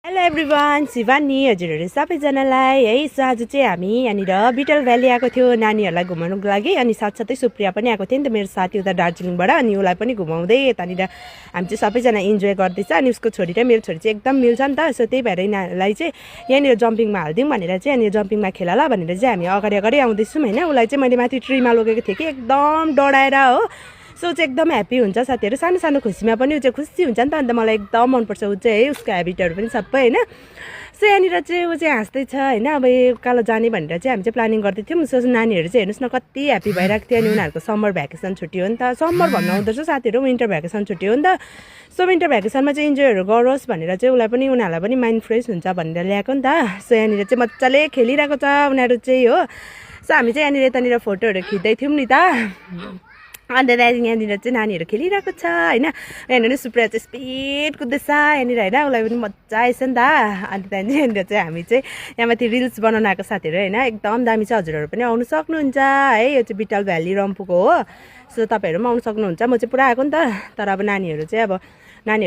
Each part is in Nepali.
हेलो एभ्रिवान, शिवानी हजुरहरू सबैजनालाई है। सो आज चाहिँ हामी यहाँनिर बिटल भ्याली आएको थियो नानीहरूलाई घुमाउनुको लागि। अनि साथसाथै सुप्रिया पनि आएको थियो नि त, मेरो साथी उता दार्जिलिङबाट। अनि उसलाई पनि घुमाउँदै यतानिर हामी चाहिँ सबैजना इन्जोय गर्दैछ। अनि उसको छोरी र मेरो छोरी चाहिँ एकदम मिल्छ नि त। सो त्यही भएर यिनीहरूलाई चाहिँ यहाँनिर जम्पिङमा हालिदिउँ भनेर चाहिँ यहाँनिर जम्पिङमा खेला ल भनेर चाहिँ हामी अगाडि अगाडि आउँदैछौँ होइन। उसलाई चाहिँ मैले माथि ट्रीमा लगेको थिएँ कि एकदम डढाएर हो। सो चाहिँ एकदम ह्याप्पी हुन्छ साथीहरू, सानो सानो खुसीमा पनि ऊ चाहिँ खुसी हुन्छ नि त। अन्त मलाई एकदम मनपर्छ ऊ चाहिँ है, उसको हेबिटहरू पनि सबै होइन। सो यहाँनिर चाहिँ ऊ चाहिँ हाँस्दैछ होइन। अब कालो जाने भनेर चाहिँ हामी चाहिँ प्लानिङ गर्दै थियौँ। सो नानीहरू चाहिँ हेर्नुहोस् न कति ह्याप्पी भइरहेको थियो। अनि उनीहरूको समर भ्याकेसन छुट्टी हो नि त, समर भन्नु आउँदो रहेछ साथीहरू, विन्टर भ्याकेसन छुट्टी हो नि त। सो विन्टर भ्याकेसनमा चाहिँ इन्जोयहरू गरोस् भनेर चाहिँ उसलाई पनि उनीहरूलाई पनि माइन्ड फ्रेस हुन्छ भनेर ल्याएको नि त। सो यहाँनिर चाहिँ मजाले खेलिरहेको छ उनीहरू चाहिँ हो। सो हामी चाहिँ यहाँनिर यतानिर फोटोहरू खिच्दै थियौँ नि त। अन्त यहाँनिर चाहिँ नानीहरू खेलिरहेको छ होइन। यहाँनिर सुप्रिया चाहिँ स्पिड कुद्दैछ यहाँनिर होइन, उसलाई पनि मजा आएछ नि त। अन्त त्यहाँदेखि यहाँनिर चाहिँ हामी चाहिँ यहाँ माथि रिल्स बनाउन आएको साथीहरू होइन, एकदम दामी छ। हजुरहरू पनि आउनु सक्नुहुन्छ है, यो चाहिँ बिटल भ्याली रम्फूको हो। सो तपाईँहरू पनि आउनु सक्नुहुन्छ। म चाहिँ पुरा आएको नि त, तर अब नानीहरू चाहिँ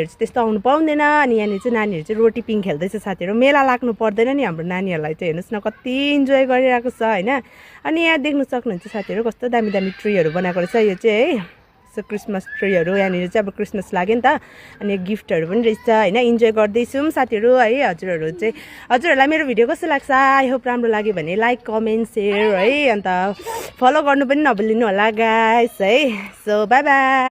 त्यस्तो आउनु पाउँदैन। अनि यहाँनिर चाहिँ नानीहरू चाहिँ रोटी पिङ खेल्दैछ साथीहरू। मेला लाग्नु पर्दैन नि हाम्रो नानीहरूलाई चाहिँ, हेर्नुहोस् न कति इन्जोय गरिरहेको छ होइन। अनि यहाँ देख्नु सक्नुहुन्छ साथीहरू कस्तो दामी दामी ट्रीहरू बनाएको रहेछ यो चाहिँ है। सो क्रिसमस ट्रीहरू यहाँनिर चाहिँ अब क्रिसमस लाग्यो नि त। अनि गिफ्टहरू पनि रहेछ होइन। इन्जोय गर्दैछौँ साथीहरू है। हजुरहरूलाई मेरो भिडियो कस्तो लाग्छ? आई होप राम्रो लाग्यो भने लाइक कमेन्ट सेयर है, अन्त फलो गर्नु पनि नभुलिनु होला गाइस है। So by by.